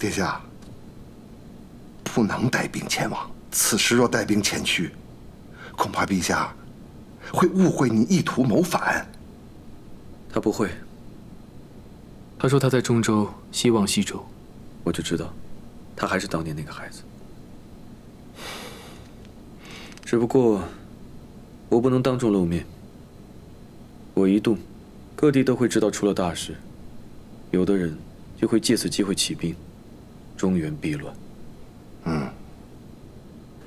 殿下，不能带兵前往。此时若带兵前去，恐怕陛下会误会你意图谋反。他不会。他说他在中州希望西周，我就知道，他还是当年那个孩子。只不过，我不能当众露面。我一动，各地都会知道出了大事，有的人就会借此机会起兵，中原必乱。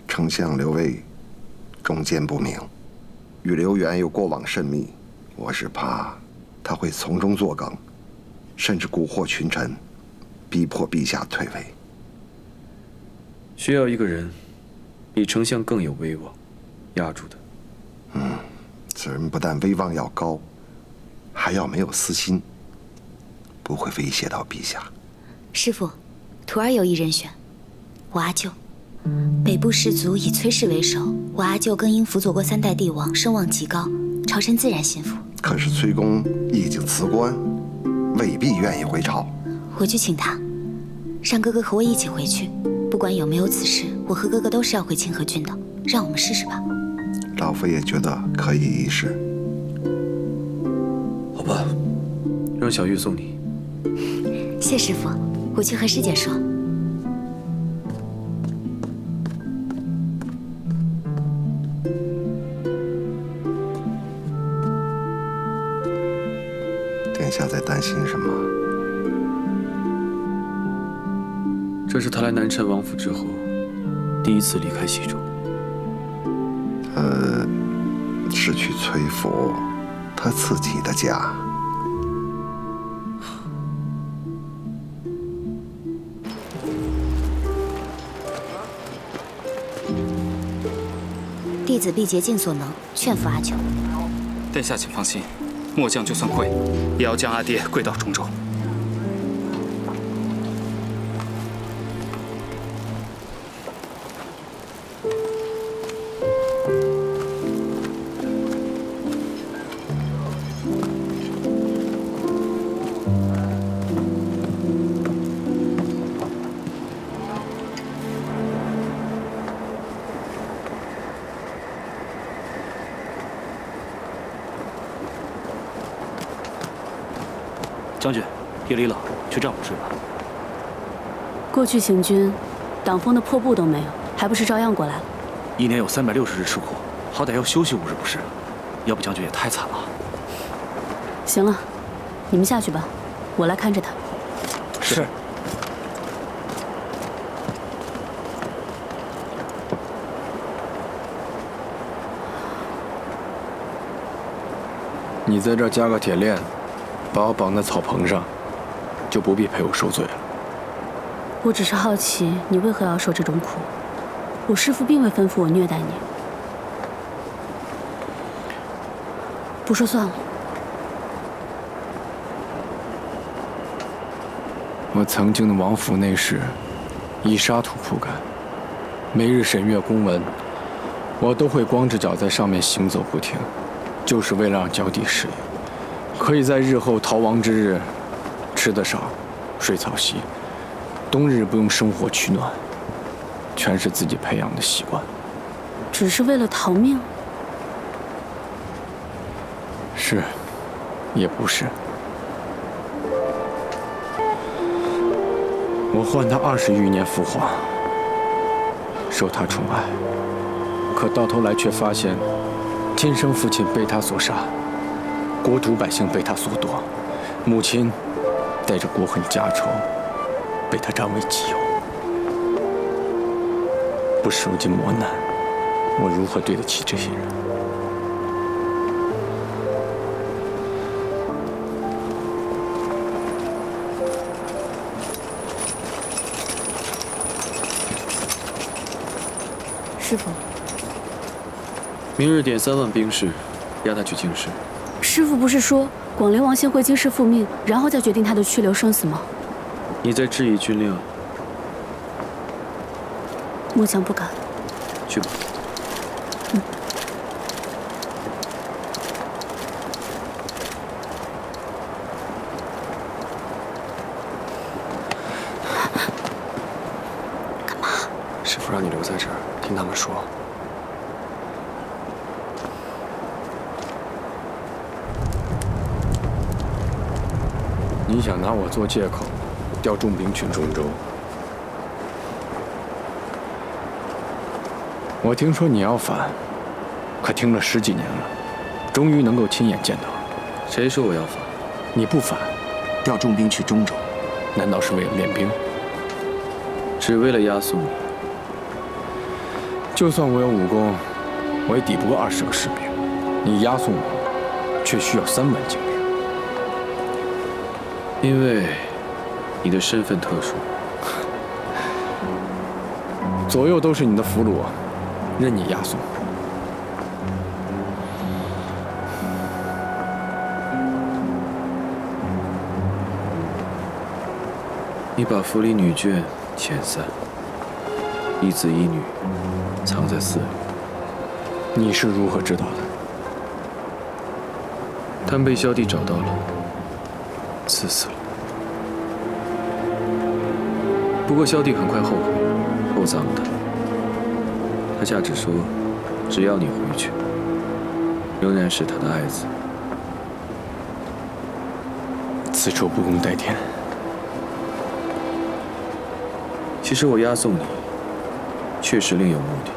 丞相刘卫忠奸不明，与刘元又过往甚密，我是怕他会从中作梗，甚至蛊惑群臣，逼迫陛下退位。需要一个人比丞相更有威望，压住他。此人不但威望要高，还要没有私心，不会威胁到陛下。师父，徒儿有一人选，我阿舅。北部氏族以崔氏为首，我阿舅更因辅佐过3代帝王，声望极高，朝臣自然信服。可是崔公已经辞官，未必愿意回朝。我去请他，让哥哥和我一起回去。不管有没有此事，我和哥哥都是要回清河郡的。让我们试试吧。老夫也觉得可以一试。好吧，让小玉送你。谢师父，我去和师姐说。殿下在担心什么？这是他来南陈王府之后，第一次离开西周。是去崔府，他自己的家。弟子必竭尽所能劝服阿舅。殿下请放心，末将就算跪，也要将阿爹跪到中州。将军，夜里冷，去帐篷睡吧。过去行军，挡风的破布都没有，还不是照样过来了？一年有360日吃苦，好歹要休息5日不是？要不将军也太惨了。行了，你们下去吧，我来看着他。是。你在这儿加个铁链，把我绑在草棚上，就不必陪我受罪了。我只是好奇，你为何要受这种苦？我师父并未吩咐我虐待你。不说算了。我曾经的王府内侍，以沙土铺盖，每日审阅公文，我都会光着脚在上面行走不停，就是为了让脚底适应，可以在日后逃亡之日，吃得少，睡草席，冬日不用生火取暖，全是自己培养的习惯。只是为了逃命？是，也不是。我唤他20余年父皇，受他宠爱，可到头来却发现，亲生父亲被他所杀，国土百姓被他所夺，母亲带着国恨家仇，被他占为己有。不受尽磨难，我如何对得起这些人？师父，明日点3万兵士，押他去京师。师父不是说广陵王先回京师复命，然后再决定他的去留生死吗？你在质疑军令？末将不敢。去吧。让你留在这儿听他们说。你想拿我做借口，调重兵去中州？我听说你要反，可听了10几年了，终于能够亲眼见到。谁说我要反？你不反，调重兵去中州，难道是为了练兵？只为了押送你。就算我有武功，我也抵不过20个士兵。你押送我，却需要3万精兵。因为你的身份特殊，左右都是你的俘虏，任你押送。你把府里女眷遣散，一子一女藏在寺里。你是如何知道的？他们被萧帝找到了，刺死了。不过萧帝很快后悔，厚葬了他。他下旨说，只要你回去，仍然是他的爱子。此仇不共戴天。其实我押送你，确实另有目的。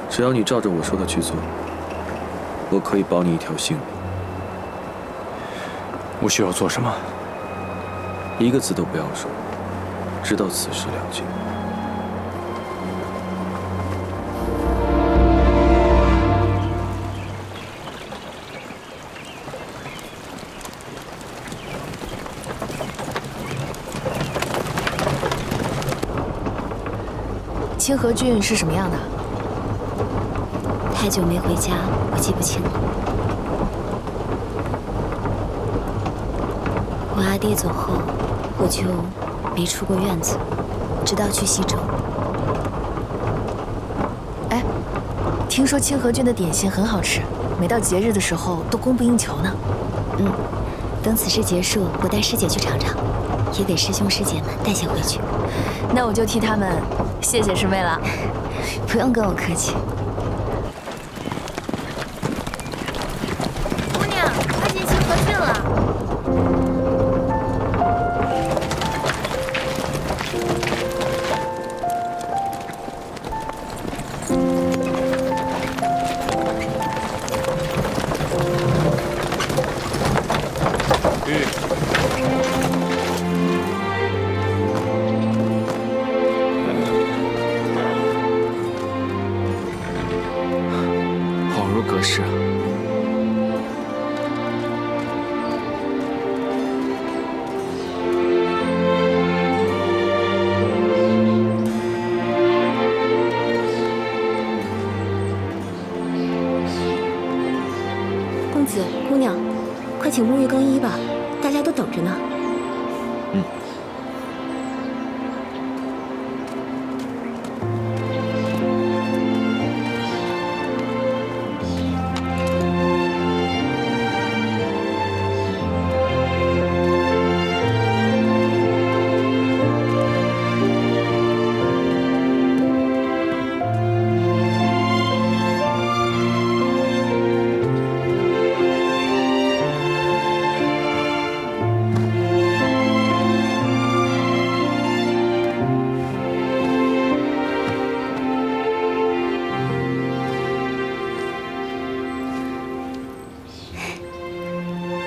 只要你照着我说的去做，我可以保你一条性命。我需要做什么？一个字都不要说，直到此事了结。清河郡是什么样的？太久没回家，我记不清了。我阿爹走后，我就没出过院子，直到去西周。哎，听说清河郡的点心很好吃，每到节日的时候都供不应求呢。等此事结束，我带师姐去尝尝，也给师兄师姐们带些回去。那我就替他们谢谢师妹了。不用跟我客气。姑娘，快进清河郡了。恍如隔世啊！公子、姑娘，快请沐浴更衣吧，大家都等着呢。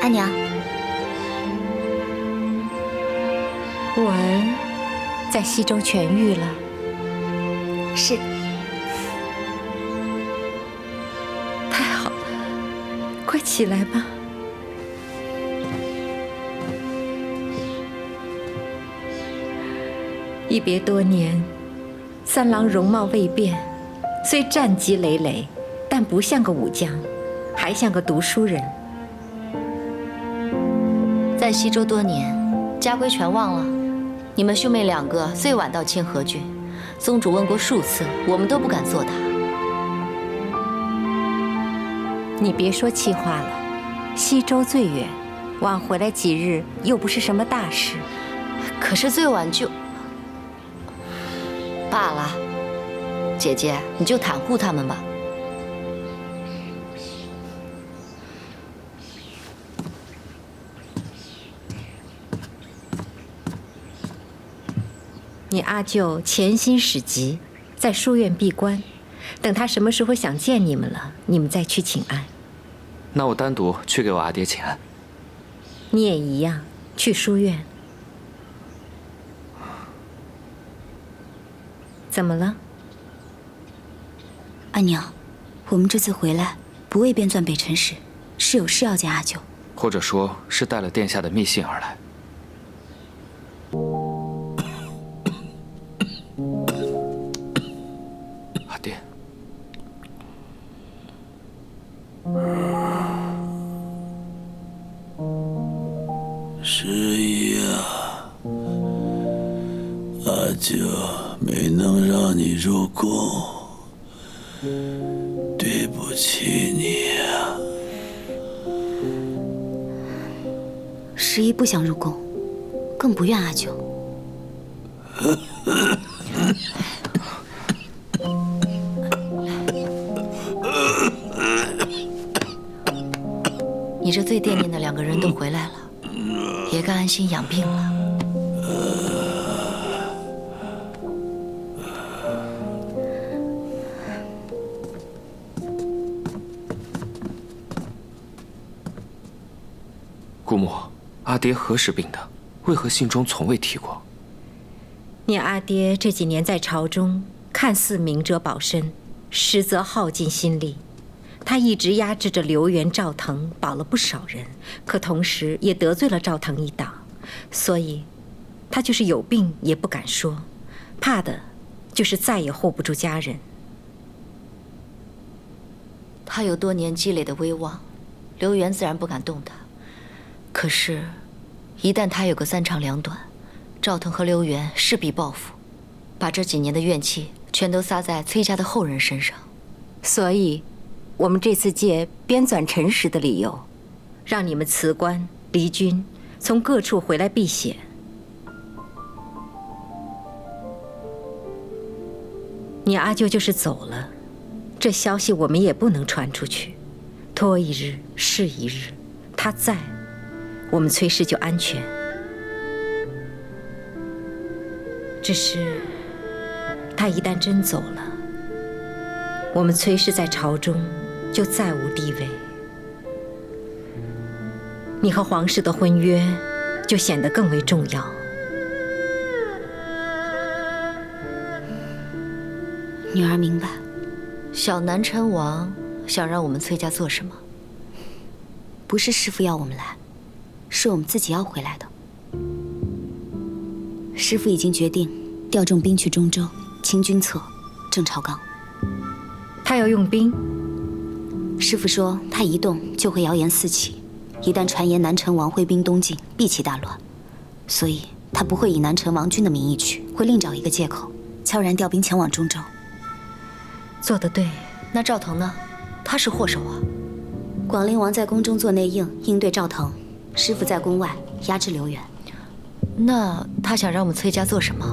阿娘，我儿在西周痊愈了。是。太好了，快起来吧。一别多年，三郎容貌未变，虽战绩累累，但不像个武将，还像个读书人。在西周多年，家规全忘了。你们兄妹2个最晚到清河郡，宗主问过数次，我们都不敢作答。你别说气话了，西周最远，晚回来几日又不是什么大事。可是最晚就……罢了，姐姐你就袒护他们吧。你阿舅潜心使急，在书院闭关，等他什么时候想见你们了，你们再去请安。那我单独去给我阿爹请安。你也一样，去书院。怎么了？阿娘，我们这次回来不为编纂北辰石，是有事要见阿舅，或者说是带了殿下的密信而来。阿爹，十一啊，阿舅没能让你入宫，对不起你啊。十一不想入宫，更不怨阿舅。你这最惦念的2个人都回来了，也该安心养病了。姑母，阿爹何时病的？为何信中从未提过？你阿爹这几年在朝中看似明哲保身，实则耗尽心力。他一直压制着刘元、赵腾，保了不少人，可同时也得罪了赵腾一党，所以他就是有病也不敢说，怕的就是再也护不住家人。他有多年积累的威望，刘元自然不敢动他。可是，一旦他有个3长2短，赵腾和刘元势必报复，把这几年的怨气全都撒在崔家的后人身上。所以，我们这次借编纂辰石的理由，让你们辞官离军，从各处回来避险。你阿舅就是走了，这消息我们也不能传出去，拖一日是一日，他在，我们崔氏就安全。只是，他一旦真走了，我们崔氏在朝中就再无地位，你和皇室的婚约就显得更为重要。女儿明白。小南辰王想让我们崔家做什么？不是师父要我们来，是我们自己要回来的。师父已经决定调重兵去中州，清君侧，正朝纲。他要用兵？师父说他一动就会谣言四起，一旦传言南辰王挥兵东进，必起大乱，所以他不会以南辰王军的名义去，会另找一个借口，悄然调兵前往中州。做得对。那赵腾呢？他是祸首啊。广陵王在宫中做内应，应对赵腾；师父在宫外压制刘元。那他想让我们崔家做什么？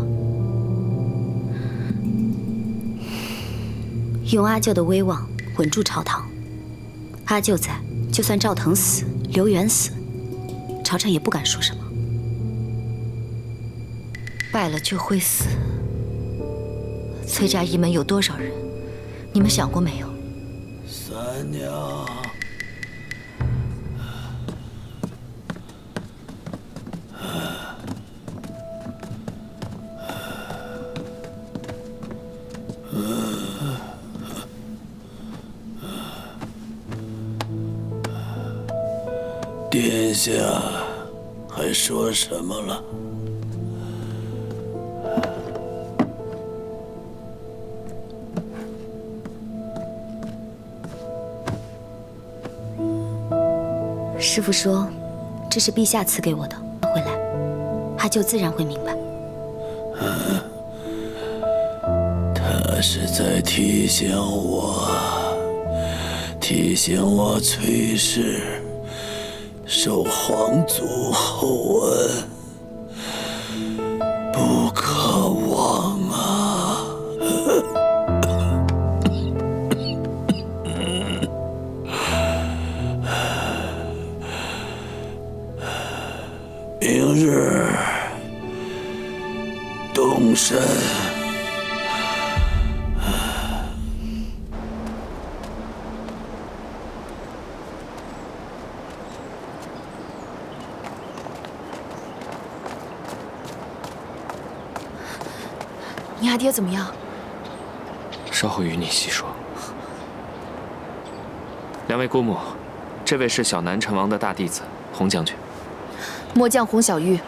用阿舅的威望稳住朝堂。阿舅在，就算赵腾死，刘元死，朝臣也不敢说什么。败了就会死。崔家一门有多少人？你们想过没有？三娘，殿下还说什么了？师父说，这是陛下赐给我的，回来，阿舅自然会明白。他是在提醒我崔氏受皇族厚恩，不可忘啊！终身。你阿爹怎么样？稍后与你细说。两位姑母，这位是小南陈王的大弟子洪将军。末将洪小玉，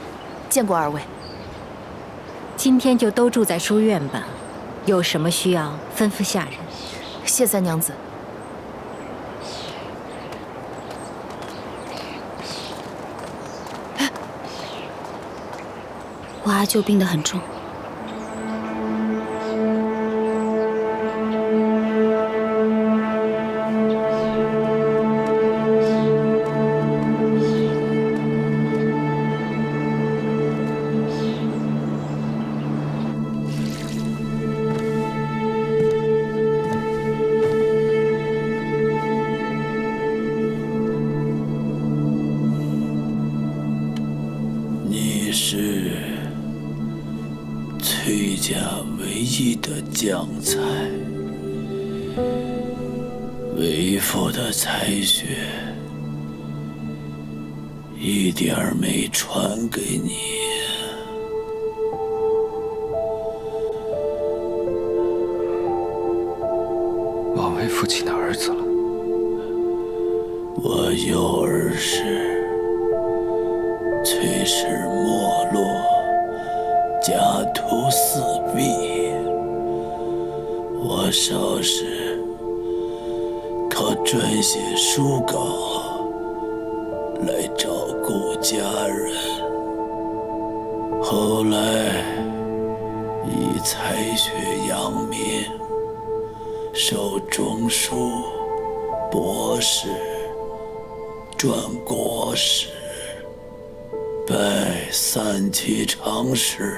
见过二位。今天就都住在书院吧，有什么需要吩咐下人。谢三娘子。我阿舅病得很重。崔家唯一的将才，为父的才学一点儿没传给你。王为父亲的儿子了。我幼儿时，崔氏没落，家徒四壁。我少时靠撰写书稿来照顾家人，后来以才学扬名，受中书、博士、转国史，拜3级常侍，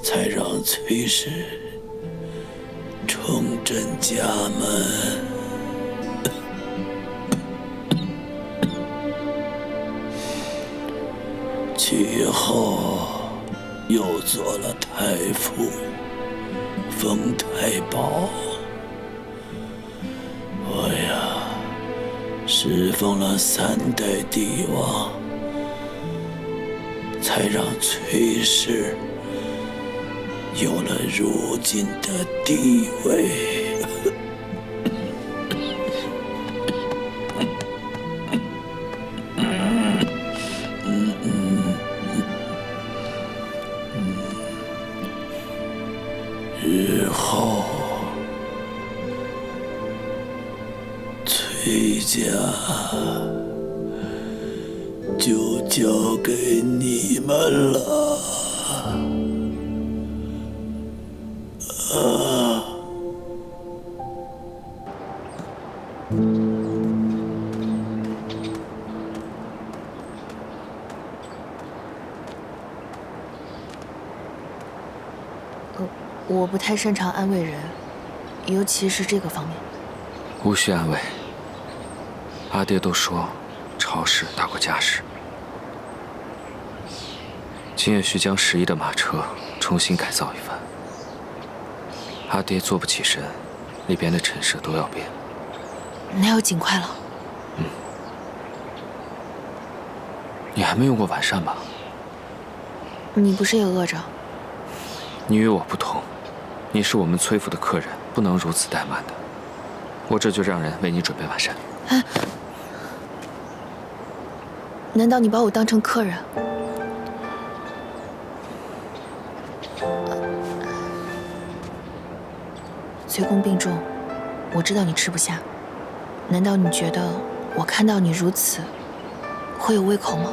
才让崔氏重振家门。其后又做了太傅，封太保。我呀，侍奉了3代帝王，才让崔氏有了如今的地位。日后，崔家就交给你们了。我不太擅长安慰人，尤其是这个方面。无需安慰。阿爹都说，朝氏大过家事。今夜需将10亿的马车重新改造一番。阿爹做不起身，里边的陈设都要变。那要尽快了。你还没用过晚膳吧？你不是也饿着？你与我不同，你是我们崔府的客人，不能如此怠慢的。我这就让人为你准备晚膳。哎，难道你把我当成客人？崔公病重，我知道你吃不下。难道你觉得我看到你如此，会有胃口吗？